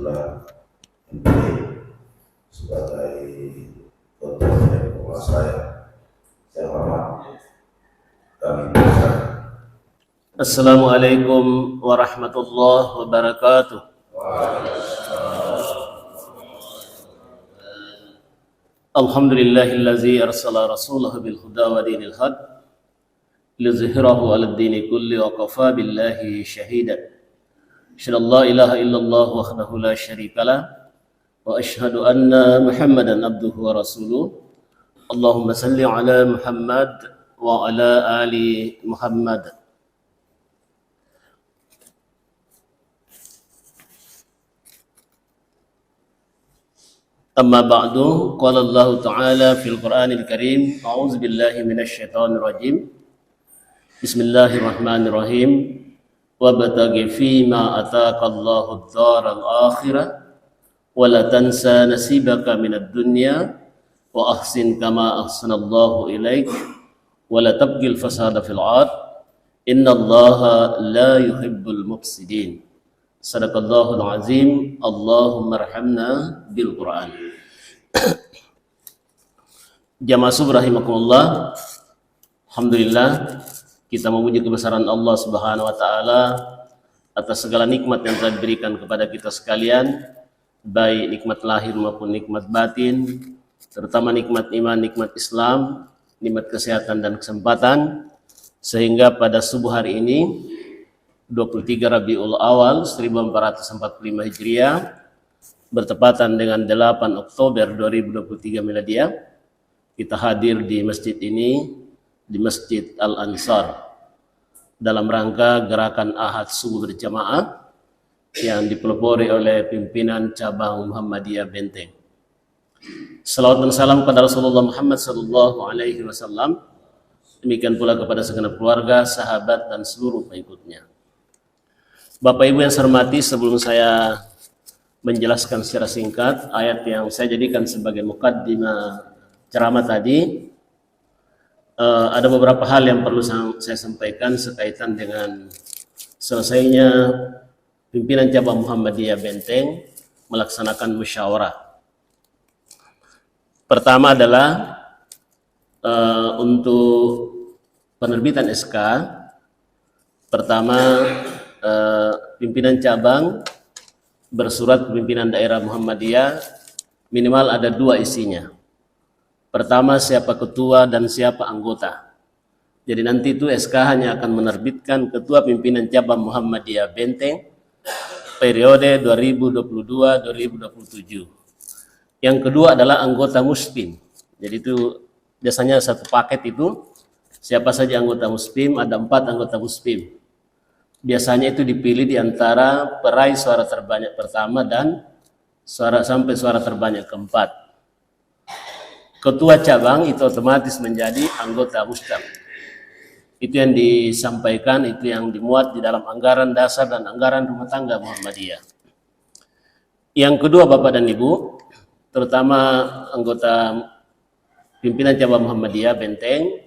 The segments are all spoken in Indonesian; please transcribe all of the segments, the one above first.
Rasulullah sebagai ketua dan penguasa yang hormat kami bacakan. Assalamualaikum warahmatullahi wabarakatuh. Alhamdulillahillazi arsala rasulahu bil huda wa dinil haq liyuzhirahu 'alad dini kulli wa kafa billahi shahida. Asyhadu an la ilaha illallah wahdahu la syarikalah wa asyhadu anna Muhammadan abduhu wa rasuluh. Allahumma salli ala Muhammad wa ala ali Muhammad. Amma ba'du, qala Allah Ta'ala fil Qur'anil Karim, a'udzu billahi minasyaitonir rajim. Bismillahirrahmanirrahim. Wabtaghi fima ataka Allahu ad-daral akhirah wa la tansa nasibaka minad dunya wa ahsin kama ahsanallahu ilaik wa la tabghil fasada fil ard innallaha la yuhibbul mufsidin. Sadaqallahul azim. Allahumma arhamna bil Qur'an. Jamaah subuh rahimakumullah. Alhamdulillah, kita memuji kebesaran Allah Subhanahu wa taala atas segala nikmat yang telah diberikan kepada kita sekalian, baik nikmat lahir maupun nikmat batin, terutama nikmat iman, nikmat Islam, nikmat kesehatan dan kesempatan, sehingga pada subuh hari ini 23 Rabiul Awal 1445 Hijriah bertepatan dengan 8 Oktober 2023 Miladiah, kita hadir di masjid ini, di Masjid Al-Ansar, dalam rangka gerakan Ahad Subuh Berjamaah yang dipelopori oleh pimpinan cabang Muhammadiyah Benteng. Salawat dan salam kepada Rasulullah Muhammad SAW, demikian pula kepada segenap keluarga, sahabat, dan seluruh pengikutnya. Bapak Ibu yang saya hormati, sebelum saya menjelaskan secara singkat ayat yang saya jadikan sebagai mukaddimah ceramah tadi, ada beberapa hal yang perlu saya sampaikan sekaitan dengan selesainya pimpinan cabang Muhammadiyah Benteng melaksanakan musyawarah. Pertama adalah untuk penerbitan SK. Pertama, pimpinan cabang bersurat ke pimpinan daerah Muhammadiyah, minimal ada 2 isinya. Pertama, siapa ketua dan siapa anggota. Jadi nanti itu SK hanya akan menerbitkan ketua pimpinan cabang Muhammadiyah Benteng periode 2022-2027. Yang kedua adalah anggota Muspim. Jadi itu biasanya satu paket itu, siapa saja anggota Muspim, ada 4 anggota Muspim. Biasanya itu dipilih di antara peraih suara terbanyak pertama dan sampai suara terbanyak keempat. Ketua cabang itu otomatis menjadi anggota Mustam. Itu yang disampaikan, itu yang dimuat di dalam anggaran dasar dan anggaran rumah tangga Muhammadiyah. Yang kedua, Bapak dan Ibu, terutama anggota pimpinan cabang Muhammadiyah Benteng,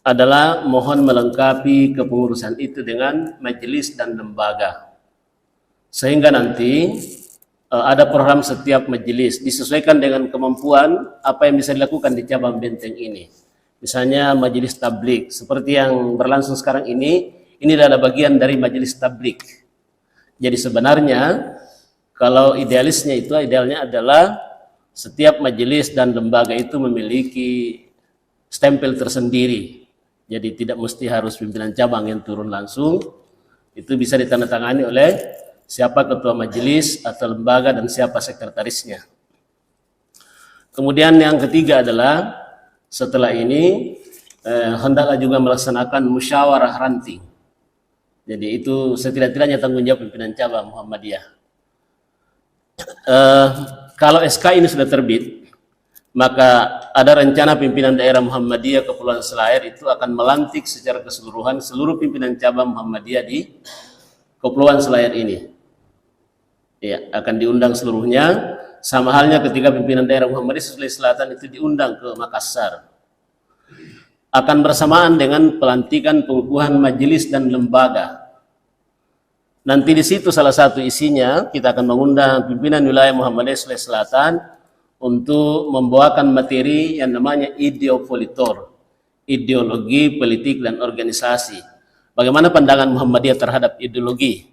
adalah mohon melengkapi kepengurusan itu dengan majelis dan lembaga, sehingga nanti ada program setiap majelis disesuaikan dengan kemampuan apa yang bisa dilakukan di cabang Benteng ini. Misalnya majelis tablik seperti yang berlangsung sekarang ini adalah bagian dari majelis tablik. Jadi sebenarnya kalau idealnya adalah setiap majelis dan lembaga itu memiliki stempel tersendiri. Jadi tidak mesti harus pimpinan cabang yang turun langsung, itu bisa ditandatangani oleh siapa ketua majelis atau lembaga dan siapa sekretarisnya. Kemudian yang ketiga adalah setelah ini hendaklah juga melaksanakan musyawarah ranting. Jadi itu setidak-tidaknya tanggung jawab pimpinan cabang Muhammadiyah. Kalau SK ini sudah terbit, maka ada rencana pimpinan daerah Muhammadiyah Kepulauan Selayar itu akan melantik secara keseluruhan seluruh pimpinan cabang Muhammadiyah di Kepulauan Selayar ini. Ya, akan diundang seluruhnya, sama halnya ketika pimpinan daerah Muhammadiyah Sulawesi Selatan itu diundang ke Makassar. Akan bersamaan dengan pelantikan pengukuhan majelis dan lembaga. Nanti di situ salah satu isinya kita akan mengundang pimpinan wilayah Muhammadiyah Sulawesi Selatan untuk membawakan materi yang namanya Ideopolitor, ideologi, politik, dan organisasi. Bagaimana pandangan Muhammadiyah terhadap ideologi?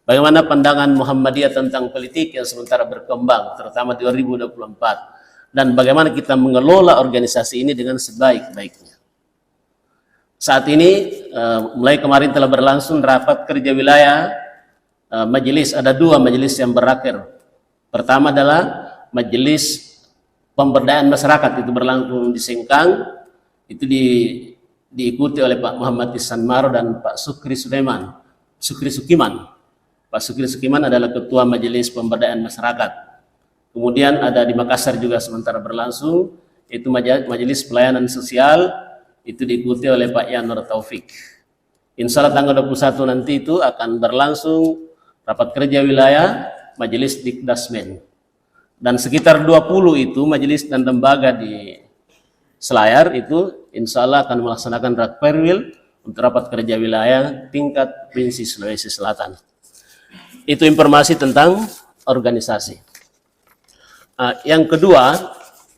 Bagaimana pandangan Muhammadiyah tentang politik yang sementara berkembang, terutama 2024? Dan bagaimana kita mengelola organisasi ini dengan sebaik-baiknya. Saat ini, mulai kemarin telah berlangsung rapat kerja wilayah majelis. Ada 2 majelis yang berakhir. Pertama adalah majelis pemberdayaan masyarakat, itu berlangsung di Sengkang, itu diikuti oleh Pak Muhammad Ihsan Maro dan Pak Sukri Sukiman. Pak Sukri Sukiman adalah ketua majelis pemberdayaan masyarakat. Kemudian ada di Makassar juga sementara berlangsung, itu majelis pelayanan sosial, itu diikuti oleh Pak Yanur Taufik. Insya Allah tanggal 21 nanti itu akan berlangsung rapat kerja wilayah majelis Dikdasmen. Dan sekitar 20 itu majelis dan lembaga di Selayar itu insya Allah akan melaksanakan rakperwil untuk rapat kerja wilayah tingkat Provinsi Sulawesi Selatan. Itu informasi tentang organisasi. Yang kedua,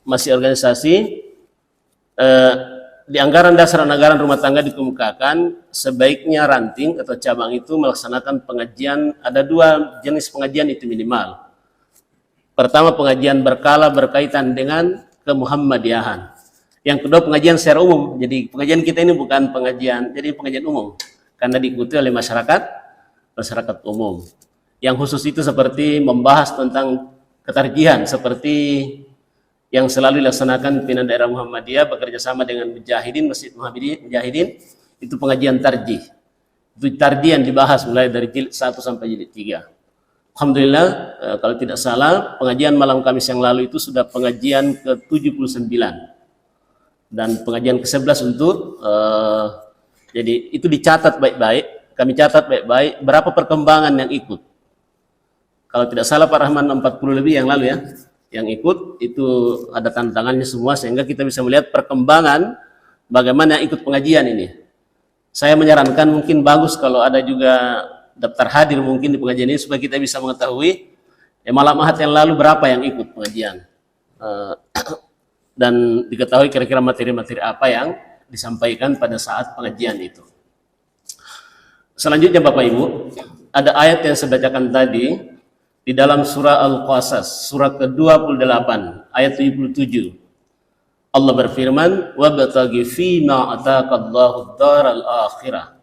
masih organisasi, di anggaran dasar anggaran rumah tangga dikemukakan sebaiknya ranting atau cabang itu melaksanakan pengajian. Ada 2 jenis pengajian itu minimal. Pertama, pengajian berkala berkaitan dengan kemuhammadiyahan. Yang kedua, pengajian secara umum. Jadi pengajian kita ini bukan pengajian, jadi pengajian umum karena diikuti oleh masyarakat umum. Yang khusus itu seperti membahas tentang ketarjihan, seperti yang selalu dilaksanakan pimpinan daerah Muhammadiyah bekerja sama dengan Mujahidin, Masjid Mujahidin, itu pengajian tarjih. Itu tarjih yang dibahas mulai dari jilid 1 sampai jilid 3. Alhamdulillah, kalau tidak salah, pengajian malam Kamis yang lalu itu sudah pengajian ke-79. Dan pengajian ke-11 untuk, jadi itu dicatat baik-baik, kami catat baik-baik, berapa perkembangan yang ikut. Kalau tidak salah Pak Rahman 40 lebih yang lalu ya, yang ikut itu ada tantangannya semua sehingga kita bisa melihat perkembangan bagaimana ikut pengajian ini. Saya menyarankan mungkin bagus kalau ada juga daftar hadir mungkin di pengajian ini supaya kita bisa mengetahui malam Ahad yang lalu berapa yang ikut pengajian. Dan diketahui kira-kira materi-materi apa yang disampaikan pada saat pengajian itu. Selanjutnya Bapak Ibu, ada ayat yang saya bacakan tadi di dalam surah Al-Qasas, surah ke-28, ayat 77. Allah berfirman, "Wabtaghi fima ataqallahu ad-daral akhirah,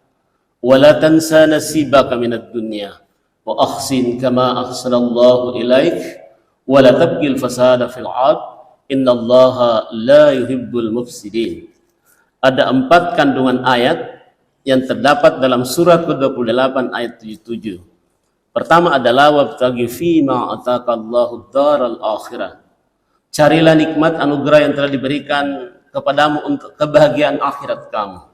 wa la tansa nasibaka minad dunya, wa ahsin kama ahsanallahu ilaik, wa la tabghil fasada fil 'ard, innallaha la yuhibbul mufsidin." Ada 4 kandungan ayat yang terdapat dalam surah ke-28 ayat 77. Pertama adalah wabtaghi fima ataqallahu ad-daral akhirah. Carilah nikmat anugerah yang telah diberikan kepadamu untuk kebahagiaan akhirat kamu.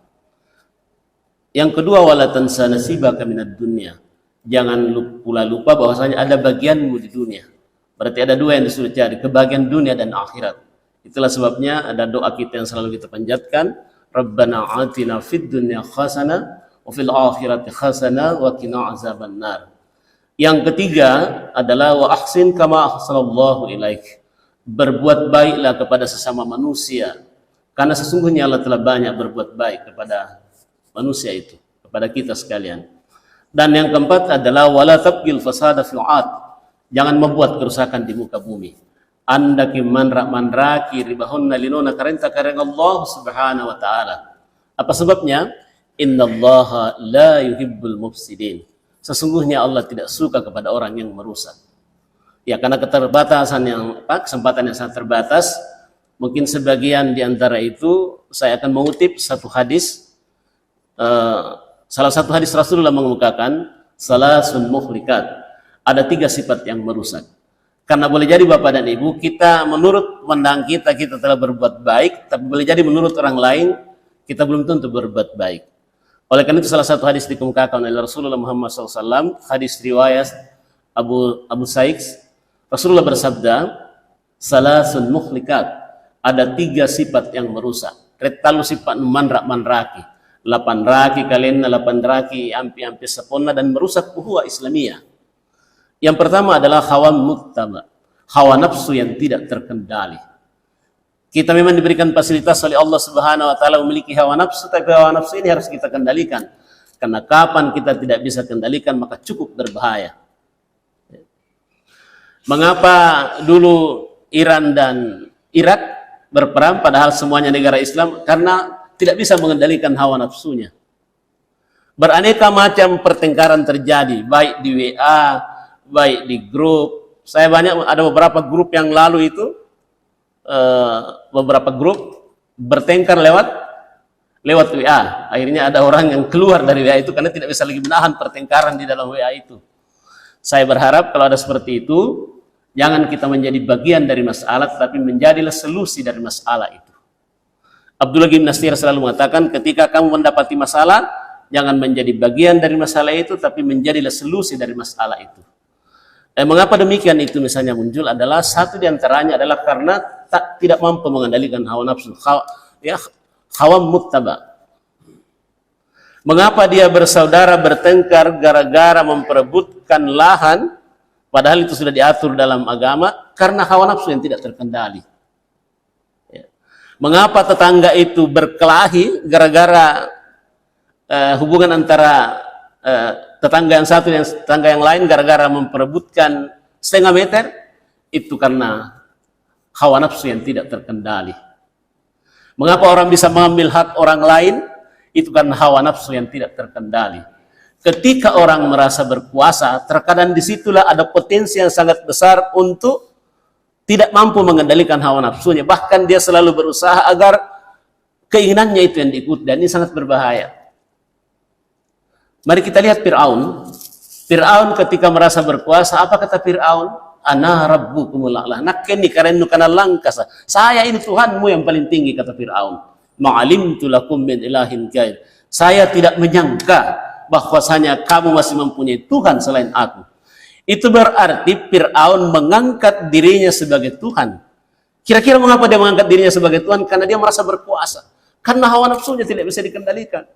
Yang kedua, wala tansa nasibaka minad dunya. Jangan pula lupa bahwasanya ada bagianmu di dunia. Berarti ada 2 yang disuruh cari, kebahagiaan dunia dan akhirat. Itulah sebabnya ada doa kita yang selalu kita panjatkan, Rabbana atina fid dunya hasanah wa fil akhirati hasanah wa qina azabannar. Yang ketiga adalah wa ahsin kama ahsanallahu ilaik. Berbuat baiklah kepada sesama manusia, karena sesungguhnya Allah telah banyak berbuat baik kepada manusia itu, kepada kita sekalian. Dan yang keempat adalah wala tabghil fasada fil 'ard. Jangan membuat kerusakan di muka bumi. Andaki manraki ribahunna linuna karenta kareng Allah Subhanahu wa taala. Apa sebabnya? Innallaha la yuhibbul mufsidin. Sesungguhnya Allah tidak suka kepada orang yang merusak. Ya, karena keterbatasan kesempatan yang sangat terbatas, mungkin sebagian di antara itu saya akan mengutip satu hadis. Salah satu hadis Rasulullah mengemukakan salasun muhlikat. Ada 3 sifat yang merusak. Karena boleh jadi Bapak dan Ibu, kita menurut pandang kita telah berbuat baik, tapi boleh jadi menurut orang lain kita belum tentu berbuat baik. Oleh karena itu salah satu hadis dikemukakan oleh Rasulullah Muhammad SAW, hadis riwayat Abu Sa'id, Rasulullah bersabda, salasun muhlikat, ada 3 sifat yang merusak. Retalu sifat manraki. lapan raki kalian, lapan raki ampi-ampi seponna dan merusak uhuwah Islamiyah. Yang pertama adalah hawa muttaba, hawa nafsu yang tidak terkendali. Kita memang diberikan fasilitas oleh Allah Subhanahu wa taala memiliki hawa nafsu, tapi hawa nafsu ini harus kita kendalikan. Karena kapan kita tidak bisa kendalikan maka cukup berbahaya. Mengapa dulu Iran dan Irak berperang padahal semuanya negara Islam? Karena tidak bisa mengendalikan hawa nafsunya. Beraneka macam pertengkaran terjadi, baik di WA, baik di grup. Saya ada beberapa grup yang lalu itu, beberapa grup bertengkar lewat WA. Akhirnya ada orang yang keluar dari WA itu karena tidak bisa lagi menahan pertengkaran di dalam WA itu. Saya berharap kalau ada seperti itu, jangan kita menjadi bagian dari masalah, tapi menjadilah solusi dari masalah itu. Abdullah bin Nasir selalu mengatakan, ketika kamu mendapati masalah, jangan menjadi bagian dari masalah itu, tapi menjadilah solusi dari masalah itu. Mengapa demikian itu misalnya muncul adalah satu diantaranya adalah karena tidak mampu mengendalikan hawa nafsu, hawa muttaba. Mengapa dia bersaudara bertengkar gara-gara memperebutkan lahan, padahal itu sudah diatur dalam agama? Karena hawa nafsu yang tidak terkendali. Mengapa tetangga itu berkelahi gara-gara hubungan antara tetangga yang satu dan tetangga yang lain gara-gara memperebutkan setengah meter? Itu karena hawa nafsu yang tidak terkendali. Mengapa orang bisa mengambil hak orang lain? Itu karena hawa nafsu yang tidak terkendali. Ketika orang merasa berkuasa, terkadang disitulah ada potensi yang sangat besar untuk tidak mampu mengendalikan hawa nafsunya. Bahkan dia selalu berusaha agar keinginannya itu yang diikuti, dan ini sangat berbahaya. Mari kita lihat Fir'aun. Fir'aun ketika merasa berkuasa, apa kata Fir'aun? Ana rabbukumul a'la. Nakeni karennu kana langkasa. Saya ini Tuhanmu yang paling tinggi, kata Fir'aun. Ma'alimtu lakum min ilahin ghair. Saya tidak menyangka bahwasanya kamu masih mempunyai Tuhan selain aku. Itu berarti Fir'aun mengangkat dirinya sebagai Tuhan. Kira-kira mengapa dia mengangkat dirinya sebagai Tuhan? Karena dia merasa berkuasa. Karena hawa nafsunya tidak bisa dikendalikan.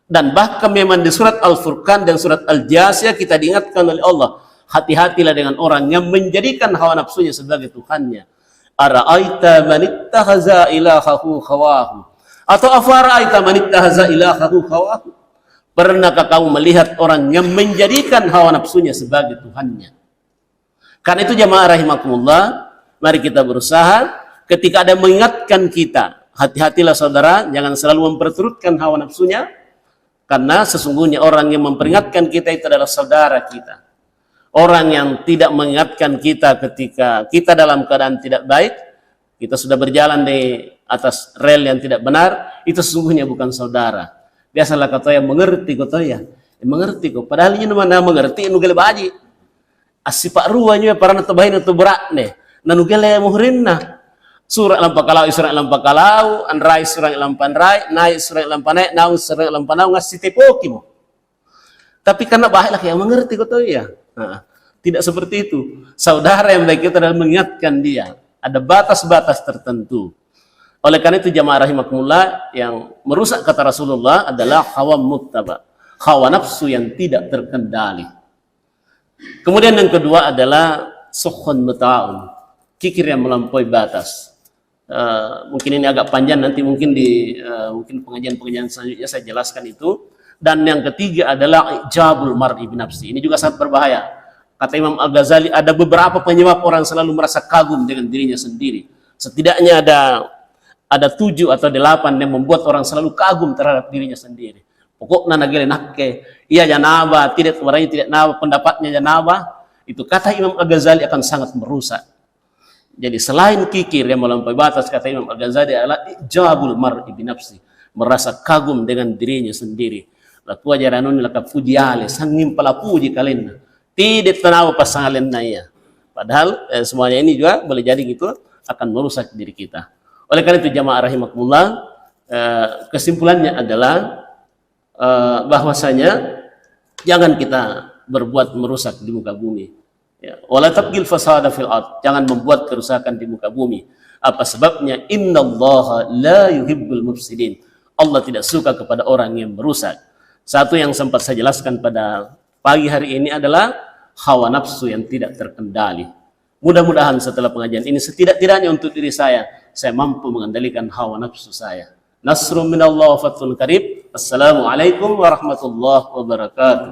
Dan bahkan memang di surat Al-Furqan dan surat Al-Jasiyah kita diingatkan oleh Allah, hati-hatilah dengan orang yang menjadikan hawa nafsunya sebagai Tuhannya. Ara'aita man ittakhadha ilahahu hawahu, atau afara'aita man ittakhadha ilahahu hawahu. Pernahkah kamu melihat orang yang menjadikan hawa nafsunya sebagai Tuhannya? Karena itu jamaah rahimakumullah, mari kita berusaha ketika ada mengingatkan kita, hati-hatilah saudara, jangan selalu memperturutkan hawa nafsunya, karena sesungguhnya orang yang memperingatkan kita itu adalah saudara kita. Orang yang tidak mengingatkan kita ketika kita dalam keadaan tidak baik, kita sudah berjalan di atas rel yang tidak benar, itu sesungguhnya bukan saudara. Biasalah kata yang mengerti kata ya, mengerti kok. Padahal ini mana mengerti nu gele baji. Asipak ruanya para natabahin atau berat nih. Nanu gele muhrinna. Surah lampakalau, surah lampakalau, anrai surah lampanrai, naik surah lampanai, naung surah lampanau ngasih tepoki mo. Tapi karena baiklah yang mengerti kata ya. Nah, tidak seperti itu. Saudara yang baik itu adalah mengingatkan dia. Ada batas-batas tertentu. Oleh karena itu jamaah rahimakumullah, yang merusak kata Rasulullah adalah hawa muttaba, hawa nafsu yang tidak terkendali. Kemudian yang kedua adalah sukhun muta'un, kikir yang melampaui batas. Mungkin ini agak panjang, nanti mungkin di mungkin pengajian-pengajian selanjutnya saya jelaskan itu. Dan yang ketiga adalah ijabul mar'i binafsi. Ini juga sangat berbahaya. Kata Imam Al-Ghazali, ada beberapa penyebab orang selalu merasa kagum dengan dirinya sendiri. Setidaknya ada 7 atau 8 yang membuat orang selalu kagum terhadap dirinya sendiri. Pokoknya nagele nakke, ia janaba, tidak orangnya tidak naba, pendapatnya janaba. Itu kata Imam Al-Ghazali akan sangat merusak. Jadi selain kikir yang melampaui batas, kata Imam Al-Ghazali adalah ijabul mar'i binafsi, merasa kagum dengan dirinya sendiri. Laku ajaranun laka pujiale, sangim pala puji kalian. Tidak tenawa pasangan ya. Padahal semuanya ini juga boleh jadi gitu akan merusak diri kita. Oleh karena itu jamaah rahimakumullah, kesimpulannya adalah bahwasanya jangan kita berbuat merusak di muka bumi. Ya, wala tabghil fasada fil ard, jangan membuat kerusakan di muka bumi. Apa sebabnya? Innallaha la yuhibbul mufsidin. Allah tidak suka kepada orang yang merusak. Satu yang sempat saya jelaskan pada pagi hari ini adalah hawa nafsu yang tidak terkendali. Mudah-mudahan setelah pengajian ini setidak-tidaknya untuk diri saya mampu mengendalikan hawa nafsu saya. Nasrun minallah wa fathun qarib. Assalamualaikum warahmatullahi wabarakatuh.